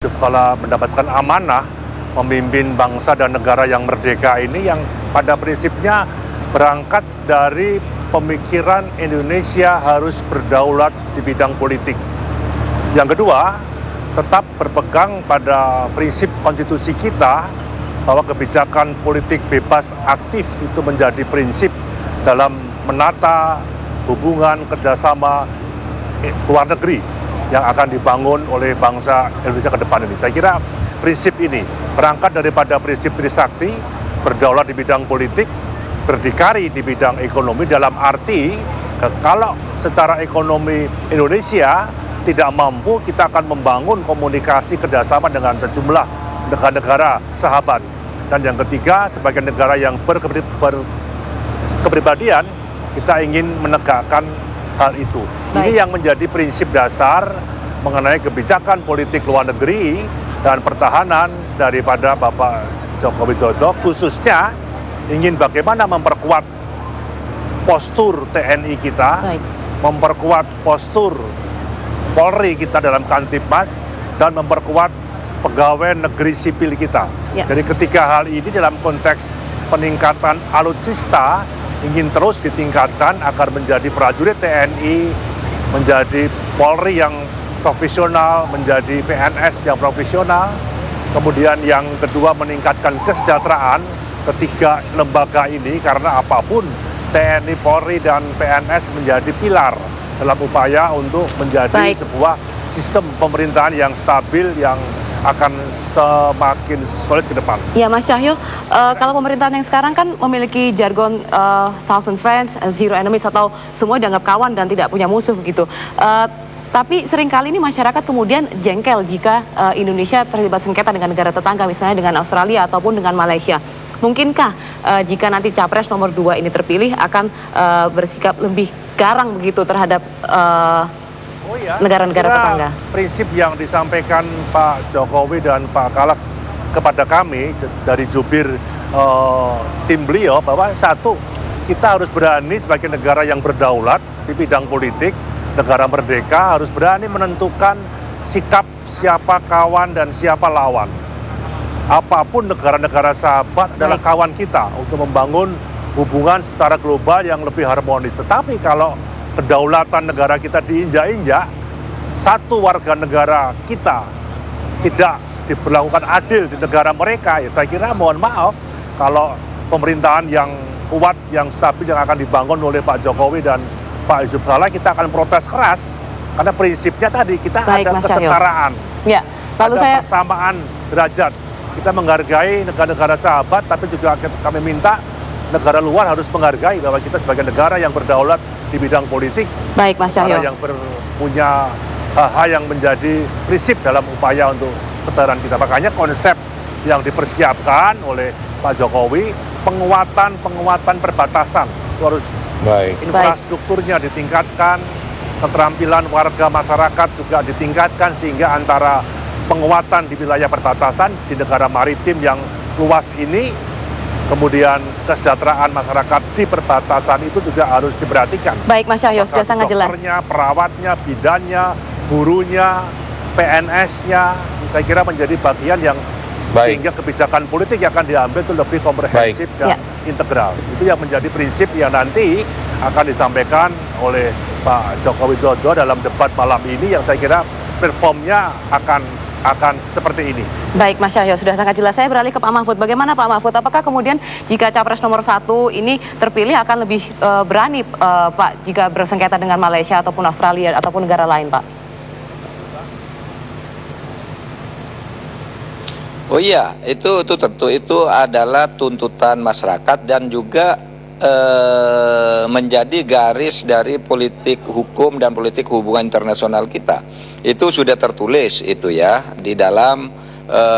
Yusuf Kala mendapatkan amanah memimpin bangsa dan negara yang merdeka ini yang pada prinsipnya berangkat dari pemikiran Indonesia harus berdaulat di bidang politik. Yang kedua, tetap berpegang pada prinsip konstitusi kita bahwa kebijakan politik bebas aktif itu menjadi prinsip dalam menata hubungan kerjasama luar negeri yang akan dibangun oleh bangsa Indonesia ke depan ini. Saya kira prinsip ini berangkat daripada prinsip Trisakti, berdaulat di bidang politik, berdikari di bidang ekonomi, dalam arti kalau secara ekonomi Indonesia tidak mampu, kita akan membangun komunikasi kerjasama dengan sejumlah negara-negara sahabat. Dan yang ketiga, sebagai negara yang berkepribadian, kita ingin menegakkan hal itu. Ini yang menjadi prinsip dasar mengenai kebijakan politik luar negeri dan pertahanan daripada Bapak Joko Widodo, khususnya ingin bagaimana memperkuat postur TNI kita, memperkuat postur Polri kita dalam Kamtibmas, dan memperkuat pegawai negeri sipil kita. Jadi ketiga hal ini dalam konteks peningkatan alutsista ingin terus ditingkatkan agar menjadi prajurit TNI, menjadi Polri yang profesional, menjadi PNS yang profesional. Kemudian yang kedua, meningkatkan kesejahteraan ketiga lembaga ini, karena apapun TNI, Polri, dan PNS menjadi pilar dalam upaya untuk menjadi sebuah sistem pemerintahan yang stabil, yang akan semakin solid ke depan. Ya, Mas Cahyo, kalau pemerintahan yang sekarang kan memiliki jargon thousand friends, zero enemies, atau semua dianggap kawan dan tidak punya musuh begitu. Tapi seringkali ini masyarakat kemudian jengkel jika Indonesia terlibat sengketa dengan negara tetangga, misalnya dengan Australia ataupun dengan Malaysia. Mungkinkah jika nanti Capres nomor 2 ini terpilih akan bersikap lebih garang begitu terhadap negara-negara tetangga? Prinsip yang disampaikan Pak Jokowi dan Pak Kala kepada kami dari jubir tim beliau, bahwa satu, kita harus berani sebagai negara yang berdaulat di bidang politik, negara merdeka, harus berani menentukan sikap siapa kawan dan siapa lawan. Apapun negara-negara sahabat adalah kawan kita untuk membangun hubungan secara global yang lebih harmonis. Tetapi kalau kedaulatan negara kita diinjak-injak, satu warga negara kita tidak diberlakukan adil di negara mereka, ya saya kira mohon maaf kalau pemerintahan yang kuat, yang stabil yang akan dibangun oleh Pak Jokowi dan Pak Yusuf Kala, kita akan protes keras. Karena prinsipnya tadi kita ada kesetaraan, ada persamaan derajat. Kita menghargai negara-negara sahabat, tapi juga kami minta negara luar harus menghargai bahwa kita sebagai negara yang berdaulat di bidang politik, Mas Cahyo, yang punya hal yang menjadi prinsip dalam upaya untuk keterangan kita. Makanya konsep yang dipersiapkan oleh Pak Jokowi, penguatan perbatasan itu harus infrastrukturnya ditingkatkan, keterampilan warga masyarakat juga ditingkatkan, sehingga antara penguatan di wilayah perbatasan di negara maritim yang luas ini, kemudian kesejahteraan masyarakat di perbatasan itu juga harus diperhatikan. Baik, Mas Cahyo, sudah sangat jelas. Dokternya, perawatnya, bidannya, gurunya, PNS-nya, saya kira menjadi bagian yang sehingga kebijakan politik yang akan diambil itu lebih komprehensif dan integral. Itu yang menjadi prinsip yang nanti akan disampaikan oleh Pak Joko Widodo dalam debat malam ini, yang saya kira performnya akan seperti ini. Baik, Mas Cahyo, sudah sangat jelas. Saya beralih ke Pak Mahfud. Bagaimana Pak Mahfud? Apakah kemudian jika Capres nomor 1 ini terpilih akan lebih berani Pak jika bersengketa dengan Malaysia ataupun Australia ataupun negara lain, Pak? Oh iya, itu tentu itu adalah tuntutan masyarakat dan juga menjadi garis dari politik hukum dan politik hubungan internasional kita. Itu sudah tertulis itu ya di dalam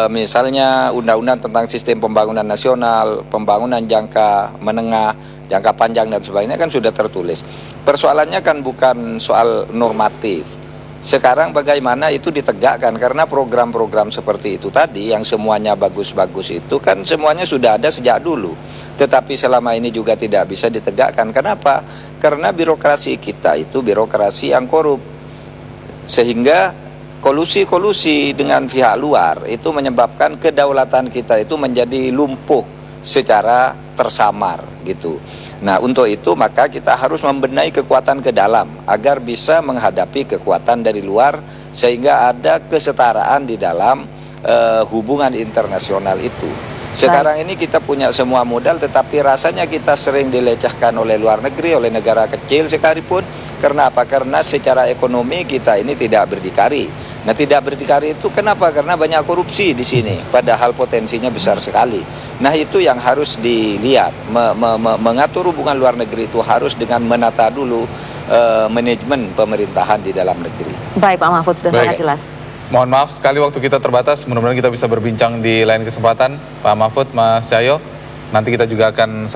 misalnya undang-undang tentang sistem pembangunan nasional, pembangunan jangka menengah, jangka panjang dan sebagainya kan sudah tertulis. Persoalannya kan bukan soal normatif. Sekarang bagaimana itu ditegakkan, karena program-program seperti itu tadi yang semuanya bagus-bagus itu kan semuanya sudah ada sejak dulu. Tetapi selama ini juga tidak bisa ditegakkan. Kenapa? Karena birokrasi kita itu birokrasi yang korup. Sehingga kolusi-kolusi dengan pihak luar itu menyebabkan kedaulatan kita itu menjadi lumpuh secara tersamar gitu. Nah, untuk itu maka kita harus membenahi kekuatan ke dalam agar bisa menghadapi kekuatan dari luar sehingga ada kesetaraan di dalam hubungan internasional itu. Sekarang ini kita punya semua modal, tetapi rasanya kita sering dilecehkan oleh luar negeri, oleh negara kecil sekalipun. Karena apa? Karena secara ekonomi kita ini tidak berdikari. Nah, tidak berdikari itu kenapa? Karena banyak korupsi di sini, padahal potensinya besar sekali. Nah, itu yang harus dilihat. Mengatur hubungan luar negeri itu harus dengan menata dulu manajemen pemerintahan di dalam negeri. Baik Pak Mahfud, sudah sangat jelas. Mohon maaf sekali waktu kita terbatas, mudah-mudahan kita bisa berbincang di lain kesempatan. Pak Mahfud, Mas Cahyo, nanti kita juga akan